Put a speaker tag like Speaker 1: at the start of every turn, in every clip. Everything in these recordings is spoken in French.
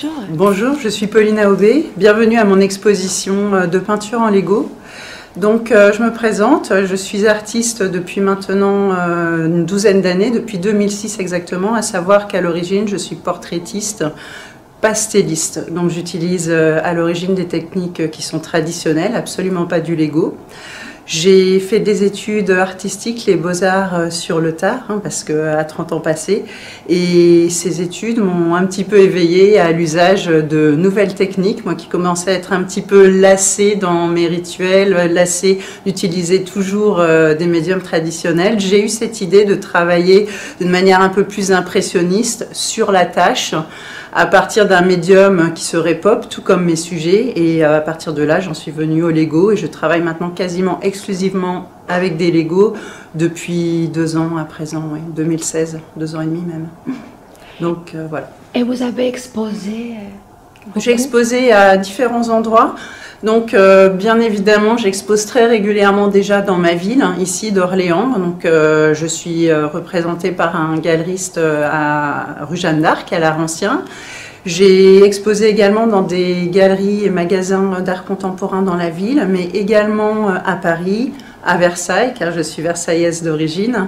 Speaker 1: Bonjour.
Speaker 2: Bonjour, je suis Paulina Aubé. Bienvenue à mon exposition de peinture en Lego. Donc, je me présente. Je suis artiste depuis maintenant une douzaine d'années, depuis 2006 exactement, à savoir qu'à l'origine, je suis portraitiste, pastelliste. Donc, j'utilise à l'origine des techniques qui sont traditionnelles, absolument pas du Lego. J'ai fait des études artistiques, les beaux-arts sur le tard, parce qu'à 30 ans passés, et ces études m'ont un petit peu éveillée à l'usage de nouvelles techniques, moi qui commençais à être un petit peu lassée dans mes rituels, lassée d'utiliser toujours des médiums traditionnels. J'ai eu cette idée de travailler d'une manière un peu plus impressionniste sur la tâche, à partir d'un médium qui serait pop, tout comme mes sujets, et à partir de là, j'en suis venue au Lego, et je travaille maintenant quasiment exclusivement avec des Lego depuis 2 ans à présent, oui, 2016, 2 ans et demi même. Donc voilà.
Speaker 1: Et vous avez exposé
Speaker 2: J'ai exposé à différents endroits. Donc, bien évidemment, j'expose très régulièrement déjà dans ma ville, ici d'Orléans. Donc, je suis représentée par un galeriste à rue Jeanne d'Arc, à l'Art Ancien. J'ai exposé également dans des galeries et magasins d'art contemporain dans la ville, mais également à Paris, à Versailles, car je suis versaillaise d'origine.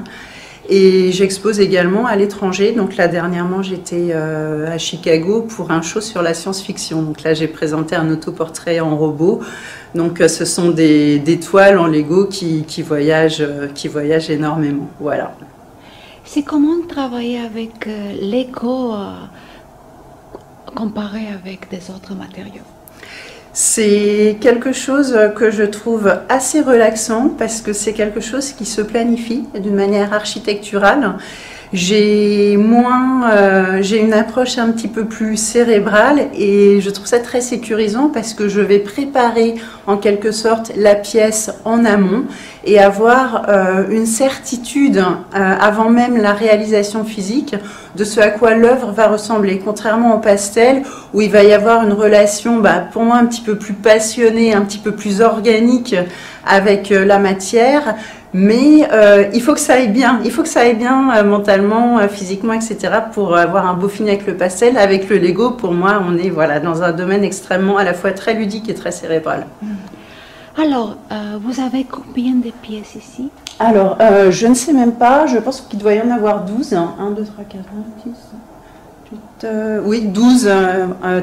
Speaker 2: Et j'expose également à l'étranger. Donc là, dernièrement, j'étais à Chicago pour un show sur la science-fiction. Donc là, j'ai présenté un autoportrait en robot. Donc ce sont des toiles en Lego qui voyagent énormément. Voilà.
Speaker 1: C'est comment travailler avec Lego comparé avec des autres matériaux?
Speaker 2: C'est quelque chose que je trouve assez relaxant parce que c'est quelque chose qui se planifie d'une manière architecturale. J'ai une approche un petit peu plus cérébrale et je trouve ça très sécurisant parce que je vais préparer en quelque sorte la pièce en amont et avoir une certitude avant même la réalisation physique de ce à quoi l'œuvre va ressembler, contrairement au pastel où il va y avoir une relation pour moi un petit peu plus passionnée, un petit peu plus organique avec la matière. Mais il faut que ça aille bien, mentalement, physiquement, etc. pour avoir un beau fini avec le pastel. Avec le Lego, pour moi, on est dans un domaine extrêmement à la fois très ludique et très cérébral.
Speaker 1: Alors, vous avez combien de pièces ici?
Speaker 2: Alors, je ne sais même pas, je pense qu'il doit y en avoir 12. 1, 2, 3, 4, 5, 6... oui, 12,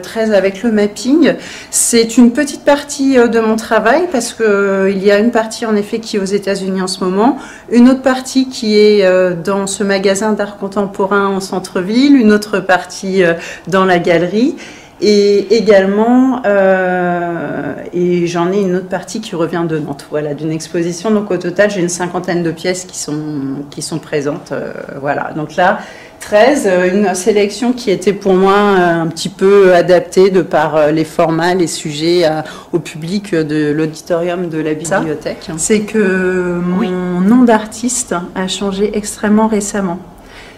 Speaker 2: 13 avec le mapping. C'est une petite partie de mon travail parce qu'il y a une partie en effet qui est aux États-Unis en ce moment, une autre partie qui est dans ce magasin d'art contemporain en centre-ville, une autre partie dans la galerie. Et également, et j'en ai une autre partie qui revient de Nantes, voilà, d'une exposition. Donc au total, j'ai une 50aine de pièces qui sont présentes. Voilà, donc là, 13, une sélection qui était pour moi un petit peu adaptée de par les formats, les sujets au public de l'auditorium de la bibliothèque. C'est que mon nom d'artiste a changé extrêmement récemment.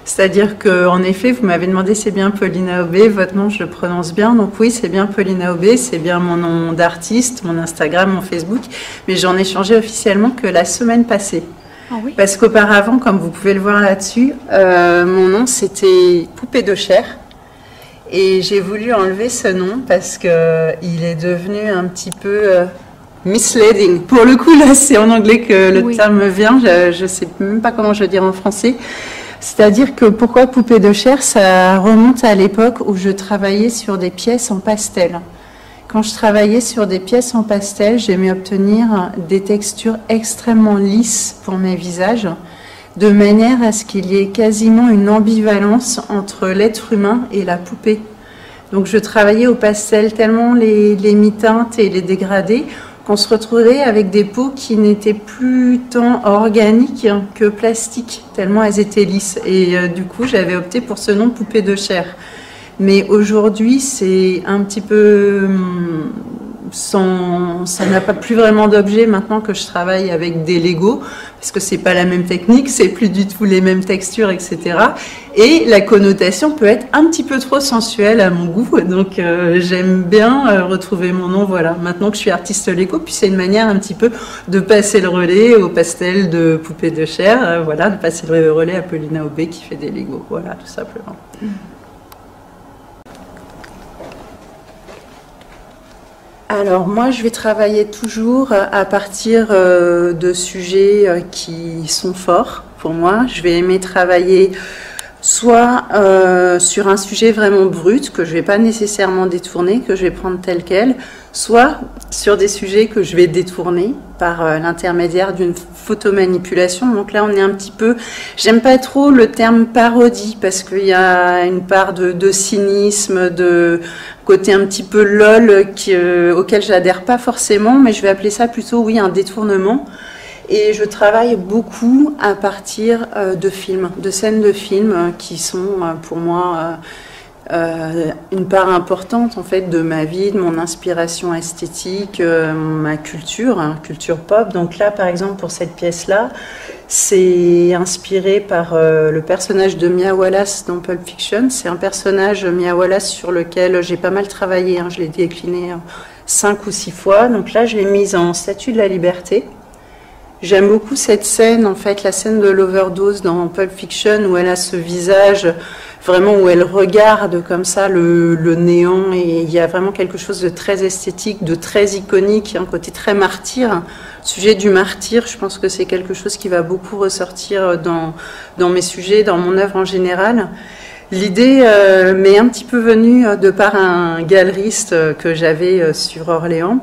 Speaker 2: C'est-à-dire qu'en effet, vous m'avez demandé c'est bien Paulina Aubé, votre nom je le prononce bien, donc oui c'est bien Paulina Aubé, c'est bien mon nom d'artiste, mon Instagram, mon Facebook, mais j'en ai changé officiellement que la semaine passée.
Speaker 1: Ah oui.
Speaker 2: Parce qu'auparavant, comme vous pouvez le voir là-dessus, mon nom c'était Poupée de chair et j'ai voulu enlever ce nom parce qu'il est devenu un petit peu misleading. Pour le coup là c'est en anglais que le terme me vient, je ne sais même pas comment je veux dire en français. C'est-à-dire que pourquoi Poupée de chair, ça remonte à l'époque où je travaillais sur des pièces en pastel. Quand je travaillais sur des pièces en pastel, j'aimais obtenir des textures extrêmement lisses pour mes visages, de manière à ce qu'il y ait quasiment une ambivalence entre l'être humain et la poupée. Donc je travaillais au pastel tellement les mi-teintes et les dégradés, qu'on se retrouvait avec des peaux qui n'étaient plus tant organiques que plastiques, tellement elles étaient lisses. Et du coup, j'avais opté pour ce nom Poupée de chair. Mais aujourd'hui, c'est un petit peu ça n'a pas plus vraiment d'objet maintenant que je travaille avec des Lego, parce que c'est pas la même technique, c'est plus du tout les mêmes textures, etc. Et la connotation peut être un petit peu trop sensuelle à mon goût, donc j'aime bien retrouver mon nom, voilà, maintenant que je suis artiste Lego, puis c'est une manière un petit peu de passer le relais au pastel de Poupée de chair, voilà, de passer le relais à Paulina Aubé qui fait des Lego, voilà, tout simplement. Alors moi, je vais travailler toujours à partir de sujets qui sont forts pour moi. Je vais aimer travailler soit sur un sujet vraiment brut que je ne vais pas nécessairement détourner, que je vais prendre tel quel, soit sur des sujets que je vais détourner par l'intermédiaire d'une photomanipulation. Donc là, on est un petit peu... J'aime pas trop le terme parodie parce qu'il y a une part de cynisme, de côté un petit peu lol auquel j'adhère pas forcément, mais je vais appeler ça plutôt, oui, un détournement. Et je travaille beaucoup à partir de films, de scènes de films qui sont pour moi une part importante en fait de ma vie, de mon inspiration esthétique, ma culture, culture pop. Donc là, par exemple, pour cette pièce-là, c'est inspiré par le personnage de Mia Wallace dans Pulp Fiction. C'est un personnage, Mia Wallace, sur lequel j'ai pas mal travaillé. Je l'ai décliné 5 ou 6 fois. Donc là, je l'ai mise en Statue de la Liberté. J'aime beaucoup cette scène, en fait, la scène de l'overdose dans Pulp Fiction, où elle a ce visage, vraiment, où elle regarde comme ça le néant, et il y a vraiment quelque chose de très esthétique, de très iconique, un côté très martyr. Le sujet du martyr, je pense que c'est quelque chose qui va beaucoup ressortir dans mes sujets, dans mon œuvre en général. L'idée m'est un petit peu venue de par un galeriste que j'avais sur Orléans.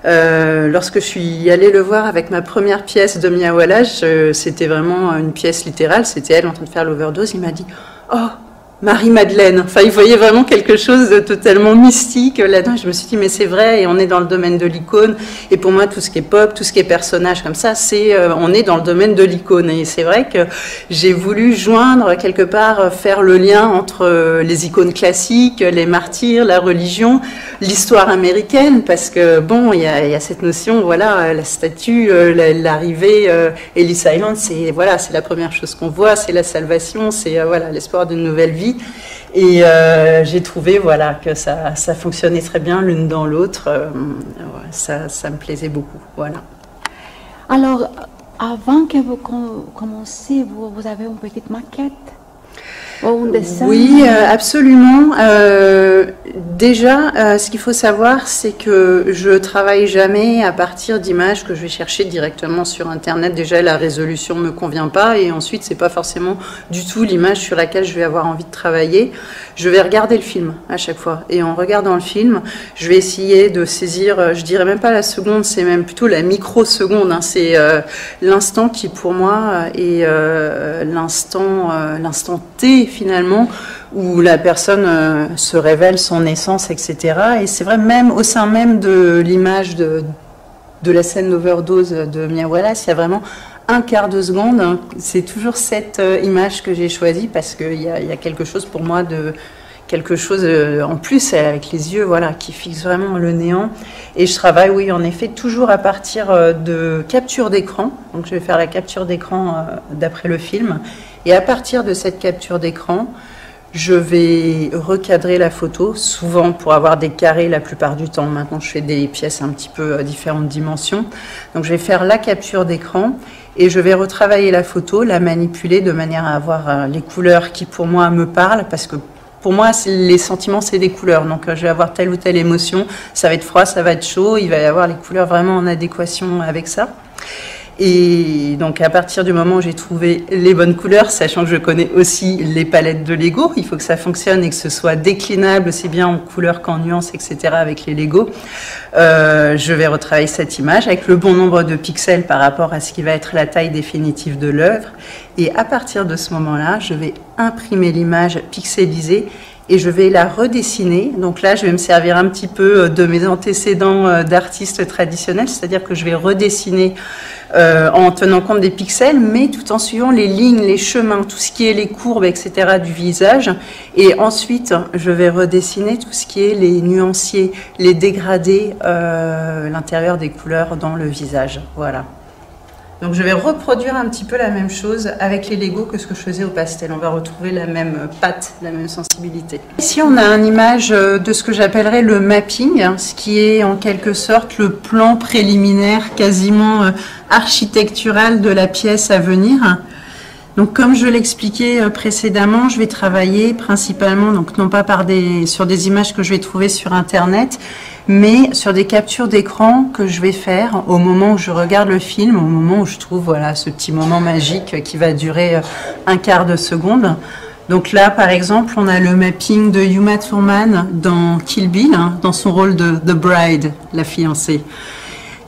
Speaker 2: Lorsque je suis allée le voir avec ma première pièce de Mia Wallace, c'était vraiment une pièce littérale, c'était elle en train de faire l'overdose, il m'a dit « Oh, Marie-Madeleine !» Enfin, il voyait vraiment quelque chose de totalement mystique là-dedans. Je me suis dit « Mais c'est vrai, et on est dans le domaine de l'icône. » Et pour moi, tout ce qui est pop, tout ce qui est personnage comme ça, on est dans le domaine de l'icône. Et c'est vrai que j'ai voulu joindre, quelque part, faire le lien entre les icônes classiques, les martyrs, la religion, l'histoire américaine, parce que, bon, il y a cette notion, voilà, la statue, l'arrivée, Ellis Island, c'est la première chose qu'on voit, c'est la salvation, c'est voilà, l'espoir d'une nouvelle vie. Et j'ai trouvé voilà, que ça fonctionnait très bien l'une dans l'autre. Ça me plaisait beaucoup. Voilà.
Speaker 1: Alors, avant que vous commenciez, vous avez une petite maquette ou un dessin?
Speaker 2: Oui, absolument. Déjà, ce qu'il faut savoir, c'est que je travaille jamais à partir d'images que je vais chercher directement sur Internet. Déjà, la résolution ne me convient pas, et ensuite, c'est pas forcément du tout l'image sur laquelle je vais avoir envie de travailler. Je vais regarder le film à chaque fois, et en regardant le film, je vais essayer de saisir, je dirais même pas la seconde, c'est même plutôt la microseconde. C'est l'instant qui, pour moi, est l'instant T finalement, où la personne se révèle son essence, etc. Et c'est vrai, même au sein même de l'image de la scène d'overdose de Mia Wallace, il y a vraiment un quart de seconde. C'est toujours cette image que j'ai choisie parce qu'il y a quelque chose pour moi de quelque chose en plus avec les yeux, voilà, qui fixe vraiment le néant. Et je travaille, oui, en effet, toujours à partir de capture d'écran. Donc je vais faire la capture d'écran d'après le film. Et à partir de cette capture d'écran, je vais recadrer la photo, souvent pour avoir des carrés la plupart du temps. Maintenant, je fais des pièces un petit peu à différentes dimensions. Donc je vais faire la capture d'écran et je vais retravailler la photo, la manipuler de manière à avoir les couleurs qui pour moi me parlent, parce que pour moi, les sentiments, c'est des couleurs. Donc, je vais avoir telle ou telle émotion. Ça va être froid, ça va être chaud. Il va y avoir les couleurs vraiment en adéquation avec ça. Et donc, à partir du moment où j'ai trouvé les bonnes couleurs, sachant que je connais aussi les palettes de Lego, il faut que ça fonctionne et que ce soit déclinable aussi bien en couleurs qu'en nuances, etc. avec les Lego. Je vais retravailler cette image avec le bon nombre de pixels par rapport à ce qui va être la taille définitive de l'œuvre. Et à partir de ce moment-là, je vais imprimer l'image pixelisée et je vais la redessiner. Donc là, je vais me servir un petit peu de mes antécédents d'artistes traditionnels, c'est-à-dire que je vais redessiner en tenant compte des pixels, mais tout en suivant les lignes, les chemins, tout ce qui est les courbes, etc. du visage. Et ensuite, je vais redessiner tout ce qui est les nuanciers, les dégradés, l'intérieur des couleurs dans le visage. Voilà. Donc je vais reproduire un petit peu la même chose avec les Lego que ce que je faisais au pastel. On va retrouver la même patte, la même sensibilité. Ici on a une image de ce que j'appellerais le mapping, ce qui est en quelque sorte le plan préliminaire quasiment architectural de la pièce à venir. Donc comme je l'expliquais précédemment, je vais travailler principalement, donc non pas sur des images que je vais trouver sur Internet, mais sur des captures d'écran que je vais faire au moment où je regarde le film, au moment où je trouve voilà, ce petit moment magique qui va durer un quart de seconde. Donc là, par exemple, on a le mapping de Uma Thurman dans Kill Bill, hein, dans son rôle de The Bride, la fiancée.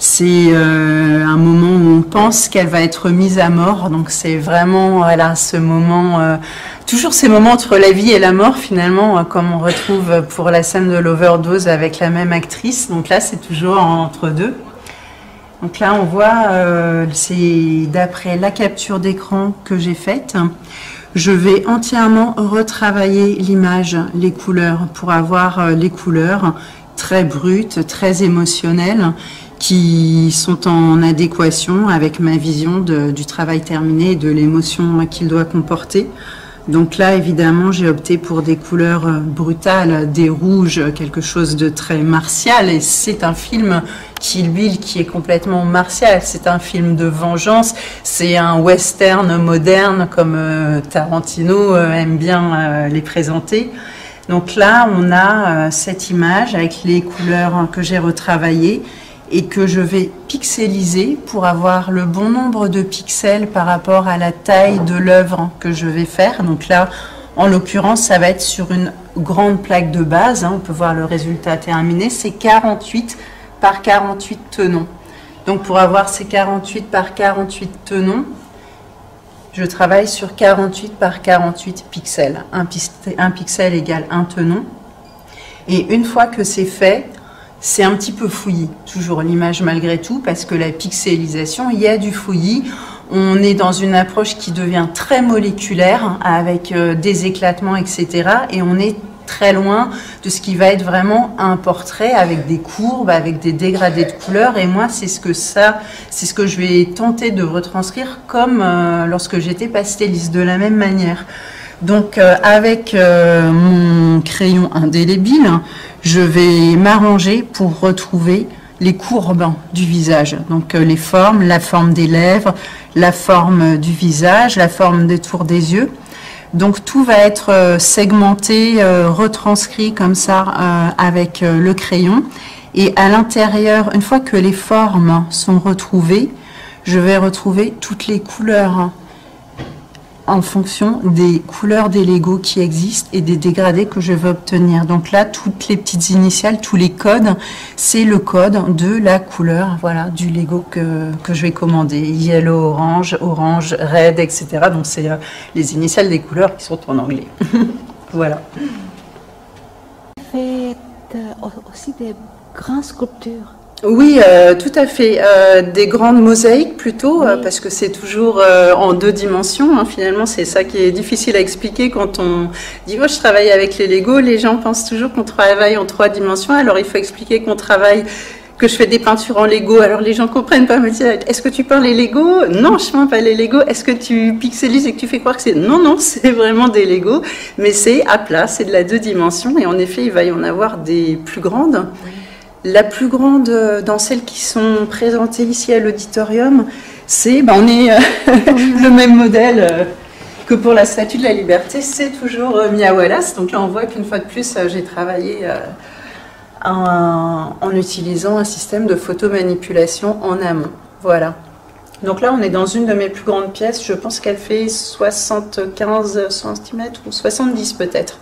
Speaker 2: C'est un moment où on pense qu'elle va être mise à mort. Donc c'est vraiment voilà, ce moment, toujours ces moments entre la vie et la mort finalement, comme on retrouve pour la scène de l'overdose avec la même actrice. Donc là, c'est toujours entre deux. Donc là, on voit, c'est d'après la capture d'écran que j'ai faite. Je vais entièrement retravailler l'image, les couleurs, pour avoir les couleurs très brutes, très émotionnelles, qui sont en adéquation avec ma vision du travail terminé et de l'émotion qu'il doit comporter. Donc là, évidemment, j'ai opté pour des couleurs brutales, des rouges, quelque chose de très martial. Et c'est un film, Kill Bill, qui est complètement martial. C'est un film de vengeance. C'est un western moderne, comme Tarantino aime bien les présenter. Donc là, on a cette image avec les couleurs que j'ai retravaillées et que je vais pixeliser pour avoir le bon nombre de pixels par rapport à la taille de l'œuvre que je vais faire. Donc là, en l'occurrence, ça va être sur une grande plaque de base. On peut voir le résultat terminé. C'est 48 par 48 tenons. Donc pour avoir ces 48 par 48 tenons, je travaille sur 48 par 48 pixels. Un pixel égale un tenon. Et une fois que c'est fait, c'est un petit peu fouillis, toujours l'image malgré tout, parce que la pixelisation, il y a du fouillis. On est dans une approche qui devient très moléculaire, avec des éclatements, etc. Et on est très loin de ce qui va être vraiment un portrait avec des courbes, avec des dégradés de couleurs. Et moi, c'est ce que je vais tenter de retranscrire comme lorsque j'étais pastelliste, de la même manière. Donc avec mon crayon indélébile, je vais m'arranger pour retrouver les courbes du visage. Donc les formes, la forme des lèvres, la forme du visage, la forme des tours des yeux. Donc tout va être segmenté, retranscrit comme ça avec le crayon. Et à l'intérieur, une fois que les formes sont retrouvées, je vais retrouver toutes les couleurs en fonction des couleurs des Legos qui existent et des dégradés que je veux obtenir. Donc là, toutes les petites initiales, tous les codes, c'est le code de la couleur, voilà, du Lego que je vais commander. Yellow, orange, orange, red, etc. Donc c'est les initiales des couleurs qui sont en anglais. Voilà.
Speaker 1: Vous faites aussi des grandes sculptures.
Speaker 2: Oui, tout à fait. Des grandes mosaïques plutôt, oui. Parce que c'est toujours en deux dimensions. Hein. Finalement, c'est ça qui est difficile à expliquer quand on dit oh, je travaille avec les Lego. Les gens pensent toujours qu'on travaille en trois dimensions. Alors, il faut expliquer qu'on travaille, que je fais des peintures en Lego. Alors, les gens comprennent pas. Me disent est-ce que tu peins les Lego? Non, je peins pas les Lego. Est-ce que tu pixelises et que tu fais croire que c'est... Non, non, c'est vraiment des Lego. Mais c'est à plat, c'est de la deux dimensions. Et en effet, il va y en avoir des plus grandes. Oui. La plus grande dans celles qui sont présentées ici à l'auditorium, c'est, on est le même modèle que pour la Statue de la Liberté, c'est toujours Mia Wallace. Donc là, on voit qu'une fois de plus, j'ai travaillé en utilisant un système de photomanipulation en amont. Voilà. Donc là, on est dans une de mes plus grandes pièces. Je pense qu'elle fait 75 cm ou 70 peut-être.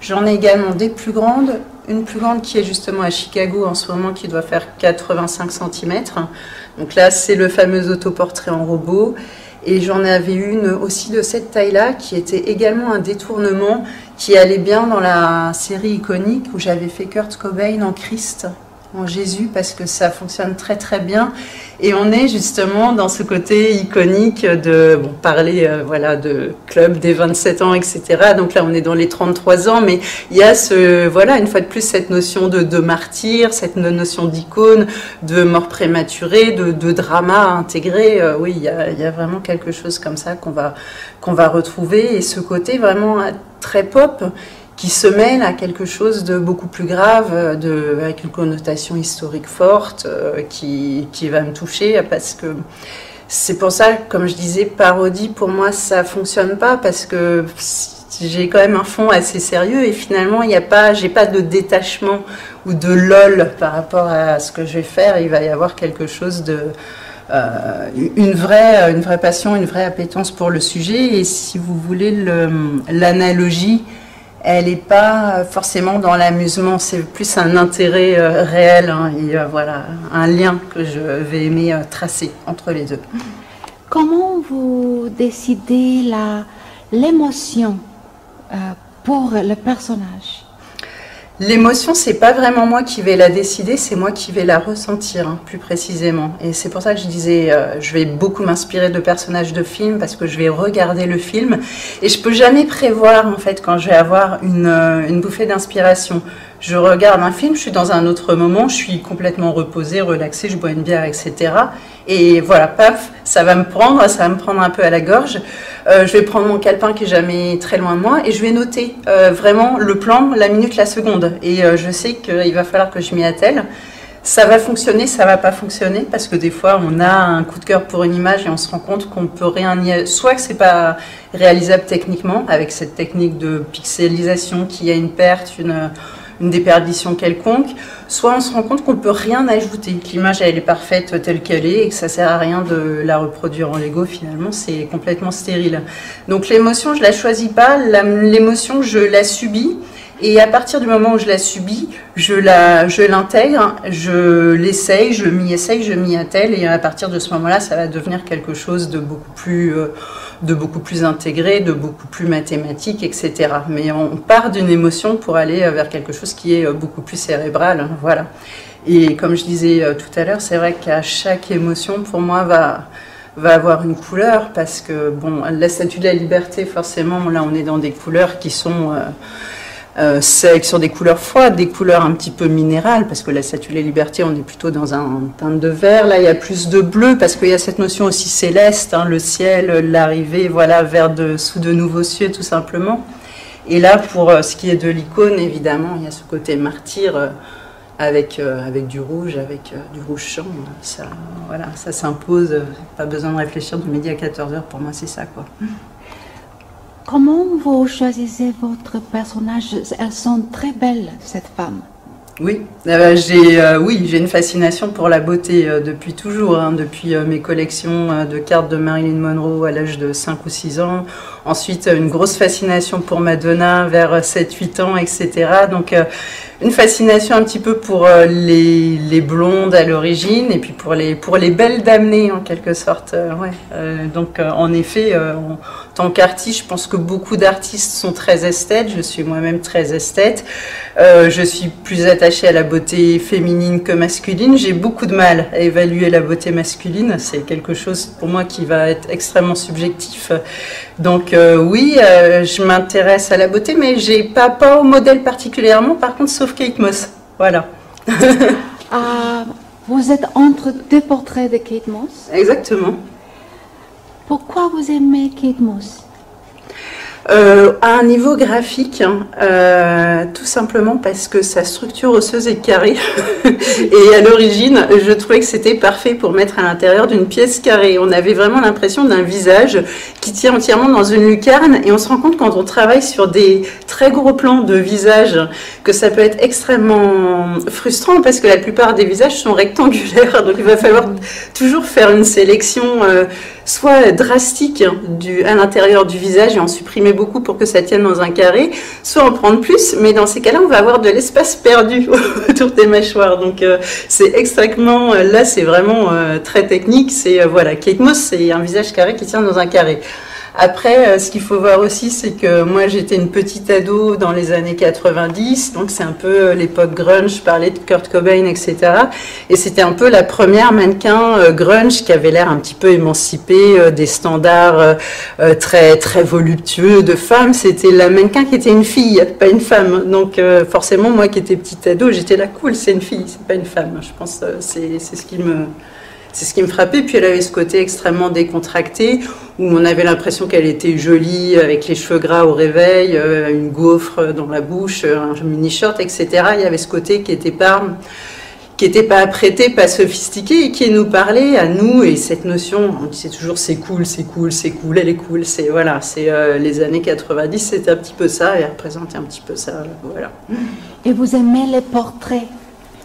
Speaker 2: J'en ai également des plus grandes, une plus grande qui est justement à Chicago en ce moment qui doit faire 85 cm. Donc là, c'est le fameux autoportrait en robot. Et j'en avais une aussi de cette taille-là qui était également un détournement qui allait bien dans la série iconique où j'avais fait Kurt Cobain en Christ, en Jésus, parce que ça fonctionne très très bien. Et on est justement dans ce côté iconique de parler voilà, de club des 27 ans, etc. Donc là, on est dans les 33 ans, mais il y a voilà, une fois de plus cette notion de martyr, cette notion d'icône, de mort prématurée, de drama intégré. Oui, il y a vraiment quelque chose comme ça qu'on va retrouver. Et ce côté vraiment très pop, qui se mêle à quelque chose de beaucoup plus grave, avec une connotation historique forte, qui va me toucher, parce que c'est pour ça, comme je disais, parodie, pour moi, ça ne fonctionne pas, parce que j'ai quand même un fond assez sérieux et finalement, j'ai pas de détachement ou de lol par rapport à ce que je vais faire. Il va y avoir quelque chose de une vraie passion, une vraie appétence pour le sujet. Et si vous voulez, l'analogie, elle n'est pas forcément dans l'amusement, c'est plus un intérêt réel, hein, et voilà, un lien que je vais aimer tracer entre les deux.
Speaker 1: Comment vous décidez l'émotion pour le personnage?
Speaker 2: L'émotion, c'est pas vraiment moi qui vais la décider, c'est moi qui vais la ressentir, hein, plus précisément. Et c'est pour ça que je disais, je vais beaucoup m'inspirer de personnages de films parce que je vais regarder le film et je peux jamais prévoir en fait quand je vais avoir une bouffée d'inspiration. Je regarde un film, je suis dans un autre moment, je suis complètement reposée, relaxée, je bois une bière, etc. Et voilà, paf, ça va me prendre un peu à la gorge. Je vais prendre mon calepin qui est jamais très loin de moi et je vais noter vraiment le plan, la minute, la seconde. Et je sais qu'il va falloir que je m'y attelle. Ça va fonctionner, ça va pas fonctionner parce que des fois on a un coup de cœur pour une image et on se rend compte qu'on peut rien y... Soit que c'est pas réalisable techniquement avec cette technique de pixelisation qui a une perte, une déperdition quelconque, soit on se rend compte qu'on ne peut rien ajouter, que l'image elle est parfaite telle qu'elle est et que ça ne sert à rien de la reproduire en Lego, finalement c'est complètement stérile. Donc l'émotion je ne la choisis pas, l'émotion je la subis et à partir du moment où je la subis, je l'intègre, je l'essaye, je m'y attelle et à partir de ce moment-là ça va devenir quelque chose de beaucoup plus intégré, de beaucoup plus mathématique, etc. Mais on part d'une émotion pour aller vers quelque chose qui est beaucoup plus cérébral, hein, voilà. Et comme je disais tout à l'heure, c'est vrai qu'à chaque émotion, pour moi, va avoir une couleur, parce que, bon, la Statue de la Liberté, forcément, là, on est dans des couleurs qui sont... sur des couleurs froides, des couleurs un petit peu minérales, parce que la Statue de la Liberté, on est plutôt dans un teinte de vert. Là, il y a plus de bleu, parce qu'il y a cette notion aussi céleste, hein, le ciel, l'arrivée, voilà, sous de nouveaux cieux, tout simplement. Et là, pour ce qui est de l'icône, évidemment, il y a ce côté martyr avec du rouge champ. Ça, voilà, ça s'impose. Pas besoin de réfléchir de midi à 14h. Pour moi, c'est ça, quoi.
Speaker 1: Comment vous choisissez votre personnage? Elles sont très belles, cette femme.
Speaker 2: Oui, j'ai une fascination pour la beauté depuis toujours, hein, depuis mes collections de cartes de Marilyn Monroe à l'âge de 5 ou 6 ans. Ensuite, une grosse fascination pour Madonna vers 7-8 ans, etc. Donc, une fascination un petit peu pour les blondes à l'origine et puis pour les belles damnées en quelque sorte. Donc, en effet, en tant qu'artiste, je pense que beaucoup d'artistes sont très esthètes. Je suis moi-même très esthète. Je suis plus attachée à la beauté féminine que masculine. J'ai beaucoup de mal à évaluer la beauté masculine. C'est quelque chose pour moi qui va être extrêmement subjectif. Donc oui, je m'intéresse à la beauté, mais j'ai pas au modèle particulièrement, par contre, sauf Kate Moss. Voilà.
Speaker 1: Vous êtes entre deux portraits de Kate Moss.
Speaker 2: Exactement.
Speaker 1: Pourquoi vous aimez Kate Moss?
Speaker 2: À un niveau graphique, tout simplement parce que sa structure osseuse est carrée et à l'origine je trouvais que c'était parfait pour mettre à l'intérieur d'une pièce carrée. On avait vraiment l'impression d'un visage qui tient entièrement dans une lucarne et on se rend compte quand on travaille sur des très gros plans de visage que ça peut être extrêmement frustrant parce que la plupart des visages sont rectangulaires, donc il va falloir toujours faire une sélection soit drastique à l'intérieur du visage et en supprimer beaucoup pour que ça tienne dans un carré, soit en prendre plus, mais dans ces cas-là, on va avoir de l'espace perdu autour des mâchoires. Donc c'est extrêmement, là c'est vraiment très technique, c'est voilà, Kate Moss, c'est un visage carré qui tient dans un carré. Après, ce qu'il faut voir aussi, c'est que moi j'étais une petite ado dans les années 90, donc c'est un peu l'époque grunge, je parlais de Kurt Cobain, etc. Et c'était un peu la première mannequin grunge qui avait l'air un petit peu émancipée des standards très, très voluptueux de femmes. C'était la mannequin qui était une fille, pas une femme. Donc forcément, moi qui étais petite ado, j'étais là, cool, c'est une fille, c'est pas une femme. Je pense que c'est ce qui me frappait. Puis elle avait ce côté extrêmement décontracté, où on avait l'impression qu'elle était jolie, avec les cheveux gras au réveil, une gaufre dans la bouche, un mini-short, etc. Il y avait ce côté qui qui n'était pas apprêté, pas sophistiqué, et qui nous parlait à nous, et cette notion, on disait toujours c'est cool, c'est cool, c'est cool, elle est cool, c'est voilà, c'est les années 90, c'était un petit peu ça, et elle représentait un petit peu ça, voilà.
Speaker 1: Et vous aimez les portraits?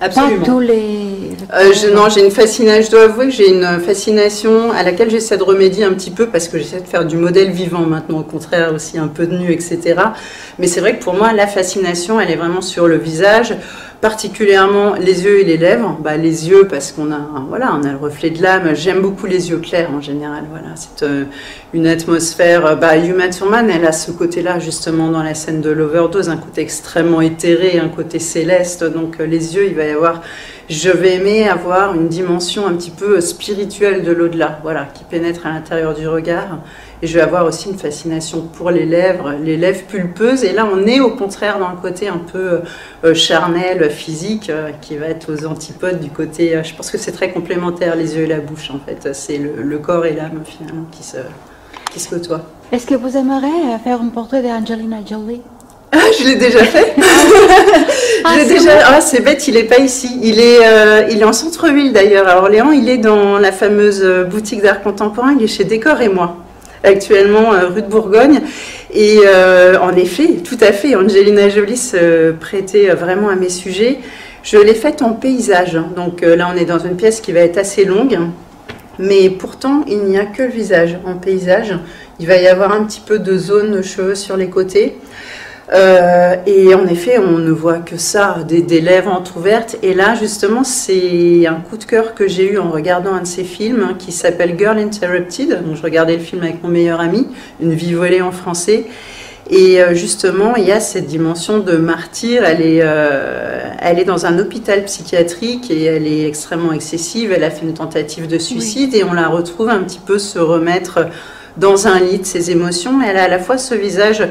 Speaker 2: Absolument.
Speaker 1: Pas tous les...
Speaker 2: Non, j'ai une fascination, je dois avouer que j'ai une fascination à laquelle j'essaie de remédier un petit peu parce que j'essaie de faire du modèle vivant maintenant, au contraire aussi un peu de nu, etc. Mais c'est vrai que pour moi, la fascination, elle est vraiment sur le visage, particulièrement les yeux et les lèvres. Bah, les yeux parce qu'on a, voilà, on a le reflet de l'âme. J'aime beaucoup les yeux clairs en général. Voilà, c'est une atmosphère. Bah, Uma Thurman, elle a ce côté-là justement dans la scène de l'overdose, un côté extrêmement éthéré, un côté céleste. Donc les yeux, il va y avoir. Je vais aimer avoir une dimension un petit peu spirituelle de l'au-delà, voilà, qui pénètre à l'intérieur du regard. Et je vais avoir aussi une fascination pour les lèvres pulpeuses. Et là, on est au contraire dans le côté un peu charnel, physique, qui va être aux antipodes du côté... je pense que c'est très complémentaire, les yeux et la bouche, en fait. C'est le corps et l'âme, finalement, qui se côtoient.
Speaker 1: Est-ce que vous aimeriez faire un portrait d'Angelina Jolie?
Speaker 2: Ah, je l'ai déjà fait. C'est bête, il n'est pas ici. Il est en centre-ville d'ailleurs, à Orléans. Il est dans la fameuse boutique d'art contemporain. Il est chez Décor et moi, actuellement rue de Bourgogne. Et en effet, tout à fait, Angelina Jolie se prêtait vraiment à mes sujets. Je l'ai faite en paysage. Donc là, on est dans une pièce qui va être assez longue. Mais pourtant, il n'y a que le visage. En paysage, il va y avoir un petit peu de zone de cheveux sur les côtés. Et en effet, on ne voit que ça, des lèvres entrouvertes. Et là, justement, c'est un coup de cœur que j'ai eu en regardant un de ces films qui s'appelle Girl Interrupted. Donc, je regardais le film avec mon meilleur ami, Une vie volée en français. Et justement, il y a cette dimension de martyr. Elle est dans un hôpital psychiatrique et elle est extrêmement excessive. Elle a fait une tentative de suicide et on la retrouve un petit peu se remettre dans un lit de ses émotions. Elle a à la fois ce visage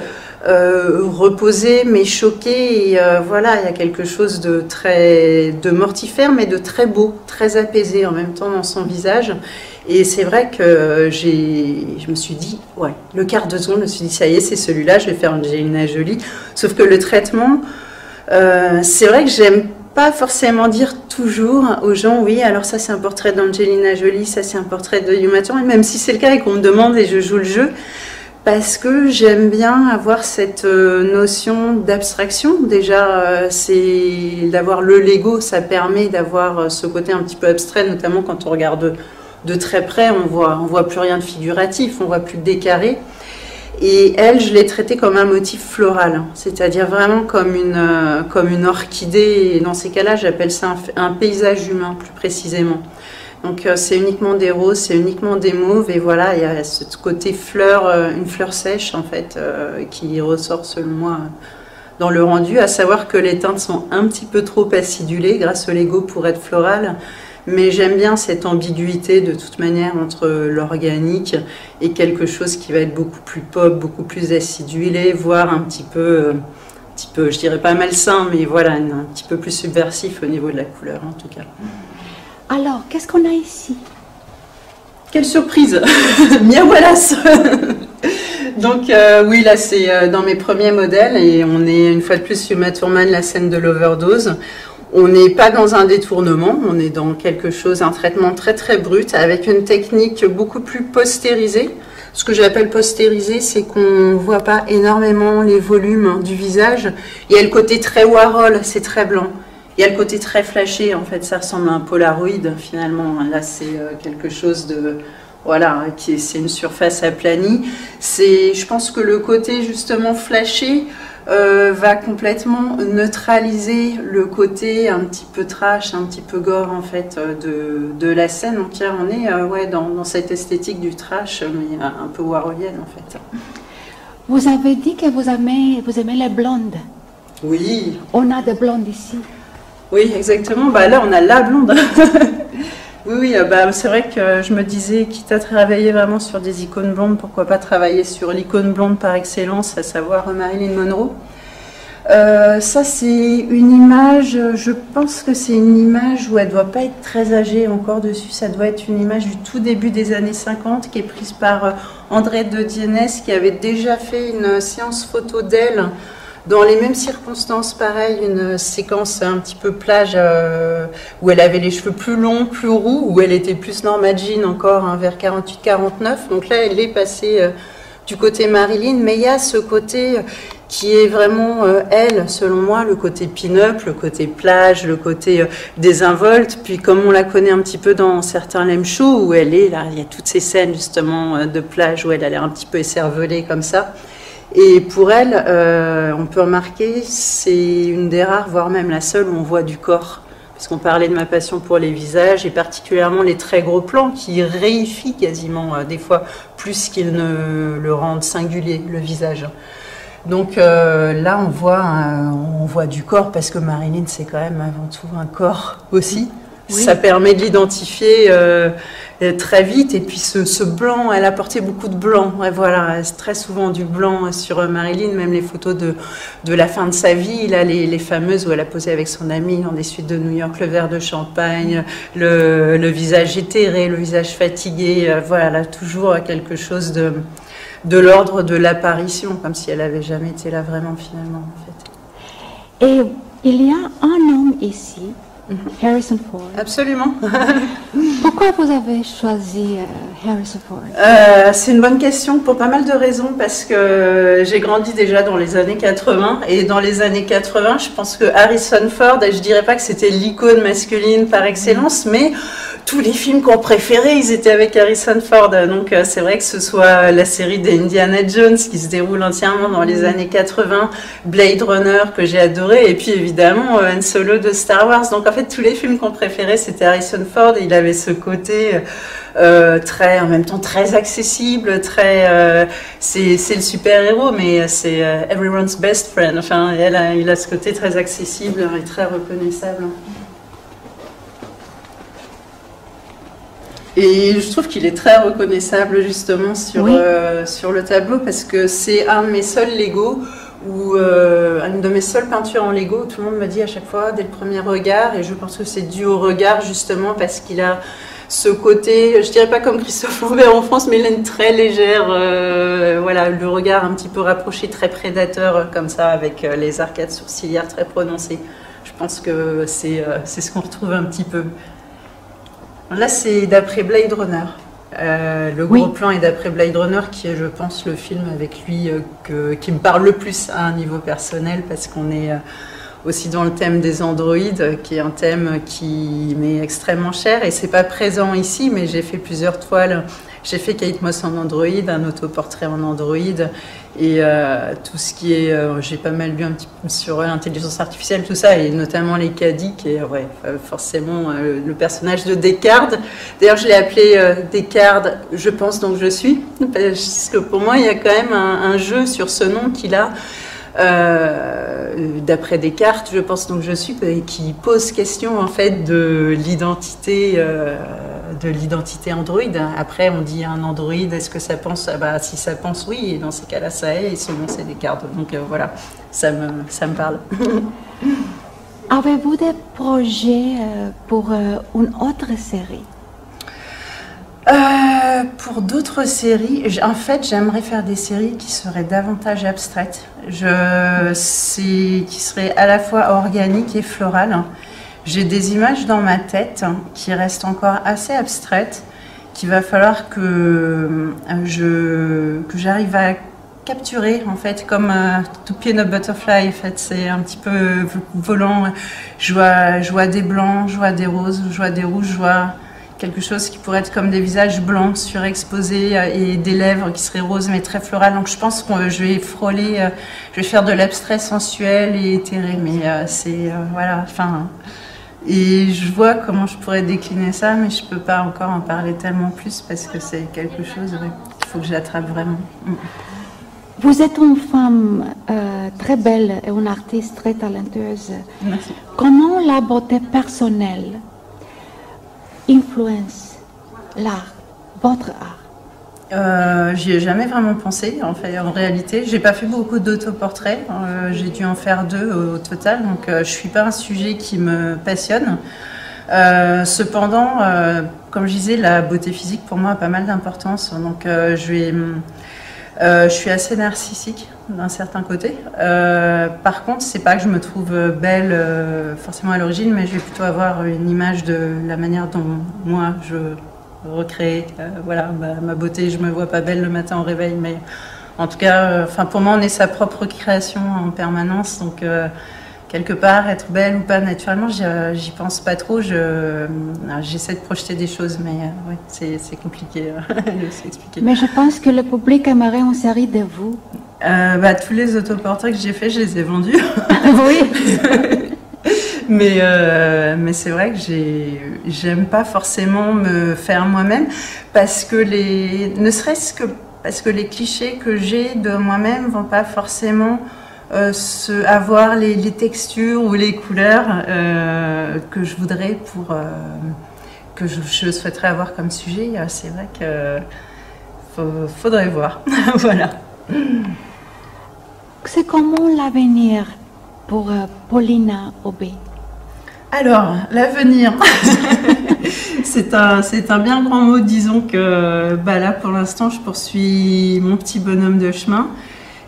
Speaker 2: reposé mais choqué et voilà, il y a quelque chose de mortifère mais de très beau, très apaisé en même temps dans son visage. Et c'est vrai que je me suis dit, ouais, le quart de seconde, je me suis dit, ça y est, c'est celui-là, je vais faire Angelina Jolie. Sauf que le traitement, c'est vrai que j'aime pas forcément dire toujours aux gens, oui, alors ça c'est un portrait d'Angelina Jolie, ça c'est un portrait de Uma Thurman, même si c'est le cas et qu'on me demande et je joue le jeu, parce que j'aime bien avoir cette notion d'abstraction. Déjà, c'est d'avoir le Lego, ça permet d'avoir ce côté un petit peu abstrait, notamment quand on regarde de très près, on voit plus rien de figuratif, on voit plus de décarré. Et elle, je l'ai traitée comme un motif floral, c'est-à-dire vraiment comme une orchidée. Et dans ces cas-là, j'appelle ça un paysage humain, plus précisément. Donc c'est uniquement des roses, c'est uniquement des mauves, et voilà, il y a ce côté fleur, une fleur sèche en fait, qui ressort selon moi dans le rendu, à savoir que les teintes sont un petit peu trop acidulées grâce au Lego pour être florales. Mais j'aime bien cette ambiguïté de toute manière entre l'organique et quelque chose qui va être beaucoup plus pop, beaucoup plus acidulé, voire un petit peu, je dirais pas malsain, mais voilà, un petit peu plus subversif au niveau de la couleur en tout cas.
Speaker 1: Alors, qu'est-ce qu'on a ici?
Speaker 2: Quelle surprise! Mia Wallace. Donc oui, là c'est dans mes premiers modèles et on est une fois de plus sur Uma Thurman, la scène de l'overdose. On n'est pas dans un détournement, on est dans quelque chose, un traitement très très brut, avec une technique beaucoup plus postérisée. Ce que j'appelle postérisé, c'est qu'on ne voit pas énormément les volumes du visage. Il y a le côté très Warhol, c'est très blanc. Il y a le côté très flashé, en fait, ça ressemble à un Polaroid finalement. Là, c'est quelque chose de... Voilà, c'est une surface aplanie. Je pense que le côté justement flashé va complètement neutraliser le côté un petit peu trash, un petit peu gore en fait de la scène. Donc on est ouais, dans cette esthétique du trash, mais un peu warholienne en fait.
Speaker 1: Vous avez dit que vous aimez les blondes.
Speaker 2: Oui.
Speaker 1: On a des blondes ici.
Speaker 2: Oui, exactement. Bah, là, on a la blonde. Oui, bah, c'est vrai que je me disais, quitte à travailler vraiment sur des icônes blondes, pourquoi pas travailler sur l'icône blonde par excellence, à savoir Marilyn Monroe. Ça, c'est une image, je pense que c'est une image où elle ne doit pas être très âgée encore dessus. Ça doit être une image du tout début des années 50 qui est prise par André de Dienes, qui avait déjà fait une séance photo d'elle Dans les mêmes circonstances, pareil, une séquence un petit peu plage où elle avait les cheveux plus longs, plus roux, où elle était plus Norma Jean encore hein, vers 48-49. Donc là, elle est passée du côté Marilyn, mais il y a ce côté qui est vraiment, elle, selon moi, le côté pin-up, le côté plage, le côté désinvolte. Puis comme on la connaît un petit peu dans certains Lem Show, où elle est, là, il y a toutes ces scènes justement de plage où elle a l'air un petit peu écervelée comme ça. Et pour elle, on peut remarquer, c'est une des rares, voire même la seule, où on voit du corps. Parce qu'on parlait de ma passion pour les visages, et particulièrement les très gros plans qui réifient quasiment, des fois, plus qu'ils ne le rendent singulier, le visage. Donc là, on voit du corps, parce que Marilyn, c'est quand même avant tout un corps aussi. Oui. Ça permet de l'identifier très vite. Et puis ce blanc, elle a porté beaucoup de blanc. Ouais, voilà, très souvent du blanc sur Marilyn, même les photos de la fin de sa vie. Là, les fameuses où elle a posé avec son ami dans des suites de New York, le verre de champagne, le visage éthéré, le visage fatigué. Voilà, là, toujours quelque chose de l'ordre de l'apparition, comme si elle n'avait jamais été là vraiment finalement en fait.
Speaker 1: Et il y a un homme ici, Harrison Ford.
Speaker 2: Absolument.
Speaker 1: Pourquoi vous avez choisi Harrison Ford?
Speaker 2: C'est une bonne question pour pas mal de raisons, parce que j'ai grandi déjà dans les années 80, et dans les années 80, je pense que Harrison Ford, je dirais pas que c'était l'icône masculine par excellence, mais tous les films qu'on préférait, ils étaient avec Harrison Ford. Donc c'est vrai que ce soit la série d'Indiana Jones qui se déroule entièrement dans les années 80, Blade Runner que j'ai adoré, et puis évidemment Han Solo de Star Wars. Donc en fait tous les films qu'on préférait c'était Harrison Ford. Il avait ce côté très, en même temps très accessible, très c'est le super héros, mais c'est everyone's best friend. Enfin il a ce côté très accessible et très reconnaissable. Et je trouve qu'il est très reconnaissable justement sur, oui. Sur le tableau, parce que c'est un de mes seuls Lego, ou une de mes seules peintures en Lego, tout le monde me dit à chaque fois dès le premier regard, et je pense que c'est dû au regard justement parce qu'il a ce côté, je dirais pas comme Christophe Lambert en France, mais il a une très légère, voilà, le regard un petit peu rapproché, très prédateur comme ça, avec les arcades sourcilières très prononcées. Je pense que c'est ce qu'on retrouve un petit peu. Là, c'est d'après Blade Runner. Le gros plan est d'après Blade Runner, qui est, je pense, le film avec lui qui me parle le plus à un niveau personnel, parce qu'on est aussi dans le thème des androïdes, qui est un thème qui m'est extrêmement cher. Et c'est pas présent ici, mais j'ai fait plusieurs toiles. J'ai fait Kate Moss en androïde, un autoportrait en androïde, et tout ce qui est, j'ai pas mal lu un petit peu sur l'intelligence artificielle, tout ça, et notamment les Caddies, qui est ouais, forcément le personnage de Descartes. D'ailleurs, je l'ai appelé Descartes, je pense donc je suis, parce que pour moi, il y a quand même un jeu sur ce nom qu'il a. D'après Descartes, je pense donc je suis, qui pose question en fait de l'identité androïde. Après, on dit un androïde, est-ce que ça pense? Bah, si ça pense, oui, et dans ces cas-là, ça est, et selon c'est Descartes. Donc voilà, ça me parle.
Speaker 1: Avez-vous des projets pour une autre série?
Speaker 2: Pour d'autres séries, en fait, j'aimerais faire des séries qui seraient davantage abstraites, qui seraient à la fois organiques et florales. J'ai des images dans ma tête qui restent encore assez abstraites, qu'il va falloir que j'arrive à capturer, en fait, comme To Pin a Butterfly. En fait, c'est un petit peu volant. Je vois des blancs, je vois des roses, je vois des rouges, je vois quelque chose qui pourrait être comme des visages blancs surexposés et des lèvres qui seraient roses mais très florales. Donc je pense que je vais frôler, je vais faire de l'abstrait sensuel et éthéré, mais voilà, enfin, et je vois comment je pourrais décliner ça, mais je peux pas encore en parler tellement plus parce que c'est quelque chose qu'il faut que j'attrape vraiment.
Speaker 1: Vous êtes une femme très belle et une artiste très talentueuse.
Speaker 2: Merci.
Speaker 1: Comment la beauté personnelle influence l'art, votre art?
Speaker 2: J'y ai jamais vraiment pensé, en fait, en réalité. J'ai pas fait beaucoup d'autoportraits, j'ai dû en faire 2 au total, donc je suis pas un sujet qui me passionne. Cependant, comme je disais, la beauté physique pour moi a pas mal d'importance, donc je vais Je suis assez narcissique d'un certain côté. Par contre, c'est pas que je me trouve belle forcément à l'origine, mais je vais plutôt avoir une image de la manière dont moi je recrée voilà, ma beauté. Je me vois pas belle le matin au réveil, mais en tout cas, pour moi, on est sa propre création en permanence. Donc, quelque part, être belle ou pas naturellement, j'y pense pas trop. J'essaie de projeter des choses, mais ouais, c'est compliqué de s'expliquer.
Speaker 1: Mais je pense que le public aimerait une série de vous.
Speaker 2: Tous les autoportraits que j'ai faits, je les ai vendus.
Speaker 1: Oui.
Speaker 2: Mais c'est vrai que j'aime pas forcément me faire moi-même, parce que ne serait-ce que parce que les clichés que j'ai de moi-même vont pas forcément avoir les textures ou les couleurs que je voudrais que je souhaiterais avoir comme sujet. C'est vrai que faudrait voir. Voilà.
Speaker 1: C'est comment l'avenir pour Paulina Aubé?
Speaker 2: Alors, l'avenir, c'est un bien grand mot. Disons que là, pour l'instant, je poursuis mon petit bonhomme de chemin.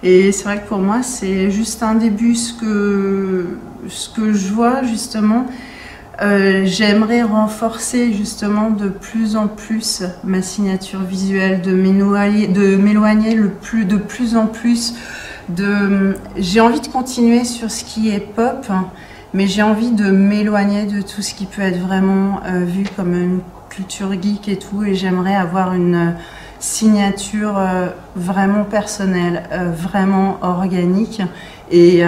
Speaker 2: Et c'est vrai que pour moi, c'est juste un début. Ce que je vois, justement, j'aimerais renforcer justement de plus en plus ma signature visuelle, de m'éloigner de plus en plus. J'ai envie de continuer sur ce qui est pop, mais j'ai envie de m'éloigner de tout ce qui peut être vraiment vu comme une culture geek et tout, et j'aimerais avoir une signature vraiment personnelle, vraiment organique, et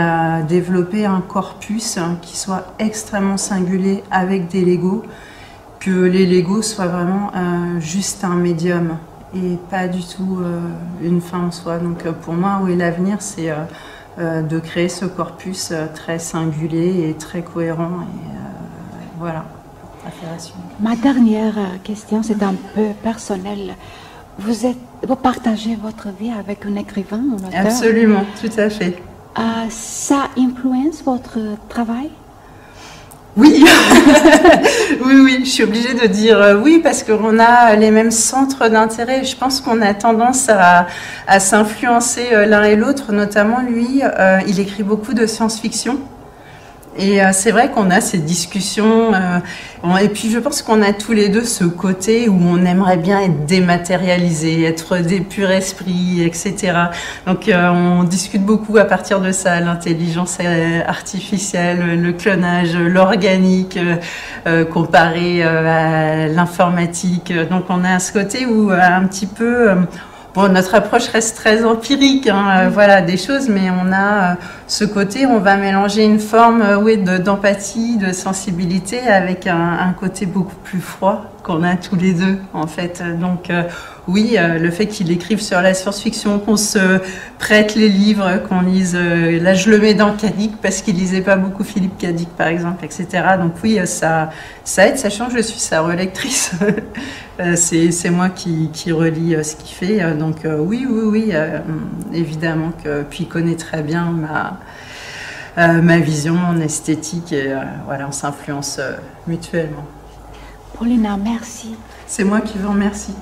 Speaker 2: développer un corpus qui soit extrêmement singulier avec des Legos, que les Legos soient vraiment juste un médium et pas du tout une fin en soi. Donc pour moi, oui, l'avenir, c'est de créer ce corpus très singulier et très cohérent. Et voilà,
Speaker 1: Ma dernière question, c'est un peu personnel. Vous partagez votre vie avec un écrivain, un auteur?
Speaker 2: Absolument, tout à fait.
Speaker 1: Ça influence votre travail?
Speaker 2: Oui, oui, je suis obligée de dire oui, parce qu'on a les mêmes centres d'intérêt. Je pense qu'on a tendance à s'influencer l'un et l'autre. Notamment lui, il écrit beaucoup de science-fiction. Et c'est vrai qu'on a ces discussions, et puis je pense qu'on a tous les deux ce côté où on aimerait bien être dématérialisé, être des purs esprits, etc. Donc on discute beaucoup à partir de ça, l'intelligence artificielle, le clonage, l'organique, comparé à l'informatique. Donc on a ce côté où un petit peu... Bon, notre approche reste très empirique, hein, voilà, des choses, mais on a ce côté, on va mélanger une forme d'empathie, de sensibilité avec un côté beaucoup plus froid qu'on a tous les deux, en fait. Donc, oui, le fait qu'il écrive sur la science-fiction, qu'on se prête les livres, qu'on lise... là, je le mets dans Cadic parce qu'il lisait pas beaucoup Philippe Cadic, par exemple, etc. Donc, oui, ça aide, sachant que je suis sa relectrice. C'est moi qui relis ce qu'il fait. Donc, oui, évidemment que... Puis, il connaît très bien ma vision, mon esthétique, et voilà, on s'influence mutuellement.
Speaker 1: Paulina, merci.
Speaker 2: C'est moi qui vous remercie.